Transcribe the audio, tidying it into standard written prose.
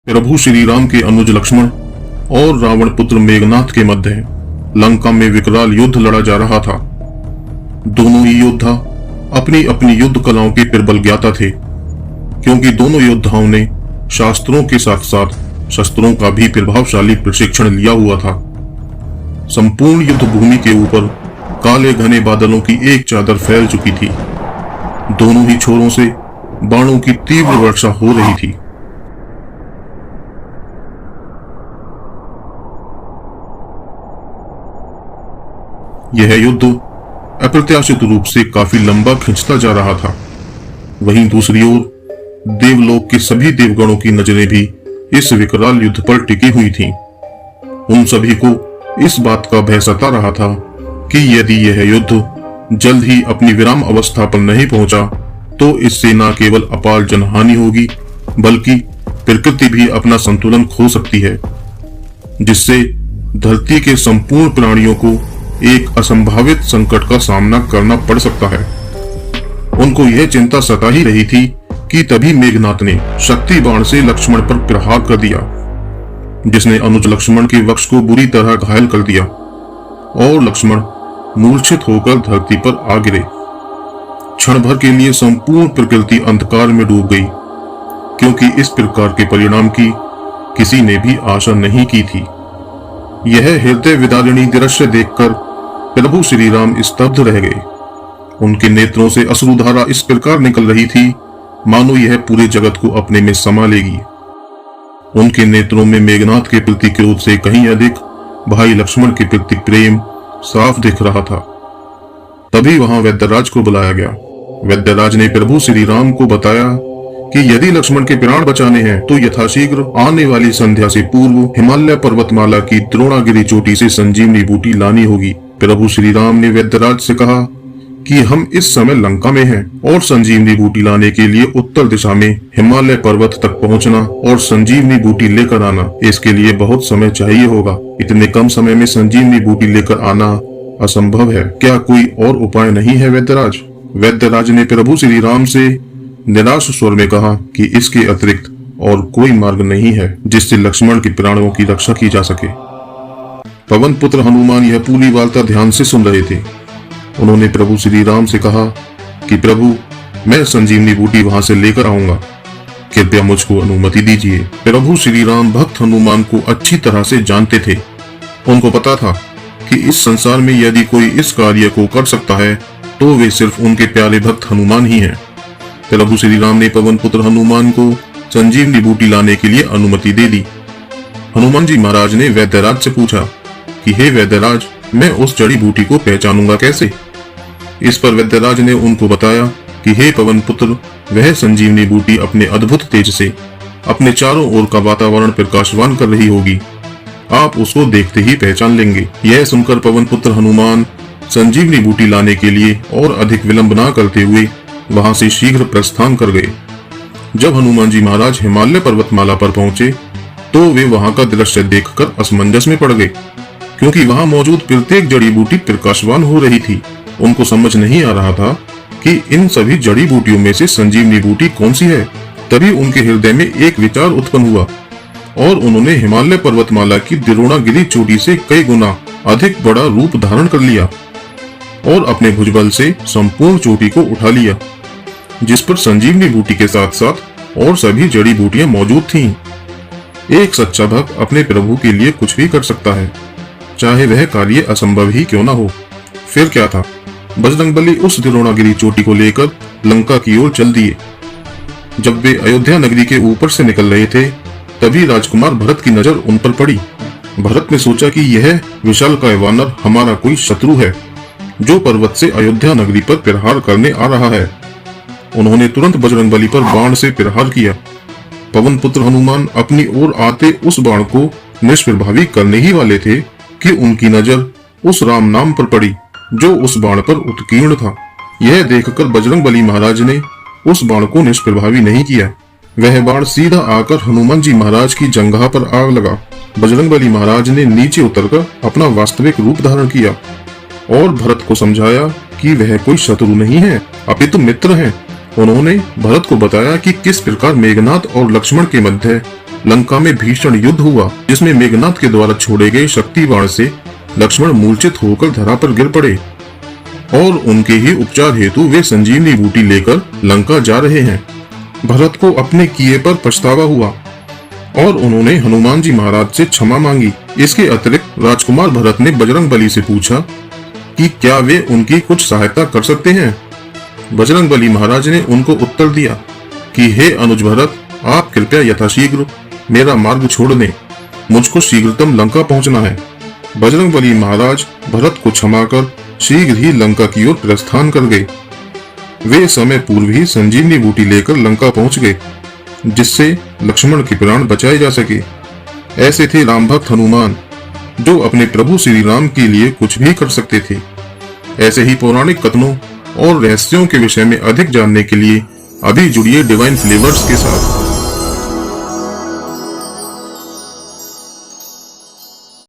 प्रभु श्री राम के अनुज लक्ष्मण और रावण पुत्र मेघनाथ के मध्य लंका में विकराल युद्ध लड़ा जा रहा था। दोनों ही योद्धा अपनी अपनी युद्ध कलाओं के प्रबल ज्ञाता थे, क्योंकि दोनों योद्धाओं ने शास्त्रों के साथ साथ शस्त्रों का भी प्रभावशाली प्रशिक्षण लिया हुआ था। संपूर्ण युद्ध भूमि के ऊपर काले घने बादलों की एक चादर फैल चुकी थी। दोनों ही छोरों से बाणों की तीव्र वर्षा हो रही थी। यह युद्ध अप्रत्याशित रूप से काफी लंबा खिंचता जा रहा था। वहीं दूसरी ओर देवलोक के सभी देवगणों की नजरें भी इस विकराल युद्ध पर टिकी हुई थीं। उन सभी को इस बात का भय सता रहा था कि यदि यह युद्ध जल्द ही अपनी विराम अवस्था पर नहीं पहुंचा तो इससे न केवल अपार जनहानि होगी, बल्कि प्रकृति भी अपना संतुलन खो सकती है, जिससे धरती के संपूर्ण प्राणियों को एक असंभावित संकट का सामना करना पड़ सकता है। उनको यह चिंता सता ही रही थी कि तभी मेघनाथ ने शक्ति बाण से लक्ष्मण पर प्रहार कर दिया, जिसने अनुज लक्ष्मण के वक्ष को बुरी तरह घायल कर दिया और लक्ष्मण मूर्छित होकर धरती पर आ गिरे। क्षण भर के लिए संपूर्ण प्रकृति अंधकार में डूब गई, क्योंकि इस प्रकार के परिणाम की किसी ने भी आशा नहीं की थी। यह हृदय विदारिणी दृश्य देखकर प्रभु श्री राम स्तब्ध रह गए। उनके नेत्रों से अश्रुधारा इस प्रकार निकल रही थी मानो यह पूरे जगत को अपने में समा लेगी। उनके नेत्रों में मेघनाथ के प्रति क्रोध से कहीं अधिक भाई लक्ष्मण के प्रति प्रेम साफ दिख रहा था। तभी वहां वैद्यराज को बुलाया गया। वैद्यराज ने प्रभु श्री राम को बताया कि यदि लक्ष्मण के प्राण बचाने हैं तो यथाशीघ्र आने वाली संध्या से पूर्व हिमालय पर्वतमाला की द्रोणागिरी चोटी से संजीवनी बूटी लानी होगी। प्रभु श्री राम ने वैद्यराज से कहा कि हम इस समय लंका में हैं और संजीवनी बूटी लाने के लिए उत्तर दिशा में हिमालय पर्वत तक पहुंचना और संजीवनी बूटी लेकर आना, इसके लिए बहुत समय चाहिए होगा। इतने कम समय में संजीवनी बूटी लेकर आना असंभव है। क्या कोई और उपाय नहीं है वैद्यराज? वैद्यराज ने प्रभु श्री राम से निराश स्वर में कहा कि इसके अतिरिक्त और कोई मार्ग नहीं है जिससे लक्ष्मण के प्राणों की रक्षा की जा सके। पवन पुत्र हनुमान यह पूरी वार्ता ध्यान से सुन रहे थे। उन्होंने प्रभु श्री राम से कहा कि प्रभु, मैं संजीवनी बूटी वहां से लेकर आऊंगा, कृपया मुझको अनुमति दीजिए। प्रभु श्री राम भक्त हनुमान को अच्छी तरह से जानते थे। उनको पता था कि इस संसार में यदि कोई इस कार्य को कर सकता है तो वे सिर्फ उनके प्यारे भक्त हनुमान ही हैं। प्रभु श्री राम ने पवन पुत्र हनुमान को संजीवनी बूटी लाने के लिए अनुमति दे दी। हनुमान जी महाराज ने वैद्यराज से पूछा कि हे वैद्यराज, मैं उस जड़ी बूटी को पहचानूंगा कैसे? इस पर वैद्यराज ने उनको बताया कि हे पवन पुत्र, वह संजीवनी बूटी अपने अद्भुत तेज से अपने चारों ओर का वातावरण प्रकाशवान कर रही होगी। आप उसको देखते ही पहचान लेंगे। यह सुनकर पवन पुत्र हनुमान संजीवनी बूटी लाने के लिए और अधिक विलंब न करते हुए वहां से शीघ्र प्रस्थान कर गए। जब हनुमान जी महाराज हिमालय पर्वतमाला पर पहुंचे तो वे वहां का दृश्य देखकर असमंजस में पड़ गए, क्योंकि वहां मौजूद प्रत्येक जड़ी बूटी प्रकाशवान हो रही थी। उनको समझ नहीं आ रहा था कि इन सभी जड़ी बूटियों में से संजीवनी बूटी कौन सी है। तभी उनके हृदय में एक विचार उत्पन्न हुआ और उन्होंने हिमालय पर्वतमाला की द्रोणागिरी चोटी से कई गुना अधिक बड़ा रूप धारण कर लिया और अपने भुजबल से संपूर्ण चोटी को उठा लिया, जिस पर संजीवनी बूटी के साथ साथ और सभी जड़ी बूटियां मौजूद थीं। एक सच्चा भक्त अपने प्रभु के लिए कुछ भी कर सकता है, चाहे वह कार्य असंभव ही क्यों ना हो। फिर क्या था, बजरंगबली उस द्रोणागिरी चोटी को लेकर लंका की ओर चल दिए। जब वे अयोध्या नगरी के ऊपर से निकल रहे थे तभी राजकुमार भरत की नजर उन पर पड़ी। भरत ने सोचा कि यह विशालकाय वानर हमारा कोई शत्रु है जो पर्वत से अयोध्या नगरी पर प्रहार करने आ रहा है। उन्होंने तुरंत बजरंगबली पर बाण से प्रहार किया। पवन पुत्र हनुमान अपनी ओर आते उस बाण को निष्प्रभावी करने ही वाले थे कि उनकी नजर उस राम नाम पर पड़ी जो उस बाण पर उत्कीर्ण था। यह देखकर बजरंगबली महाराज ने उस बाण को निष्प्रभावी नहीं किया। वह बाण सीधा आकर हनुमान जी महाराज की जंघा पर आग लगा। बजरंगबली महाराज ने नीचे उतरकर अपना वास्तविक रूप धारण किया और भरत को समझाया कि वह कोई शत्रु नहीं है, अपितु मित्र है। उन्होंने भरत को बताया कि किस प्रकार मेघनाथ और लक्ष्मण के मध्य लंका में भीषण युद्ध हुआ, जिसमें मेघनाथ के द्वारा छोड़े गए शक्ति बाण से लक्ष्मण मूर्छित होकर धरा पर गिर पड़े और उनके ही उपचार हेतु वे संजीवनी बूटी लेकर लंका जा रहे हैं। भरत को अपने किए पर पछतावा हुआ और उन्होंने हनुमान जी महाराज से क्षमा मांगी। इसके अतिरिक्त राजकुमार भरत ने बजरंग बली से पूछा कि क्या वे उनकी कुछ सहायता कर सकते हैं। बजरंग बली महाराज ने उनको उत्तर दिया कि हे अनुज भरत, आप कृपया यथाशीघ्र मेरा मार्ग छोड़ दें, मुझको शीघ्रतम लंका पहुंचना है। बजरंग बली महाराज भरत को क्षमा कर शीघ्र ही लंका की ओर प्रस्थान कर गए। वे समय पूर्व ही संजीवनी बूटी लेकर लंका पहुंच गए, जिससे लक्ष्मण के प्राण बचाए जा सके। ऐसे थे राम भक्त हनुमान, जो अपने प्रभु श्री राम के लिए कुछ भी कर सकते थे। ऐसे ही पौराणिक कथनों और रहस्यों के विषय में अधिक जानने के लिए अभी जुड़िए डिवाइन फ्लेवर्स के साथ।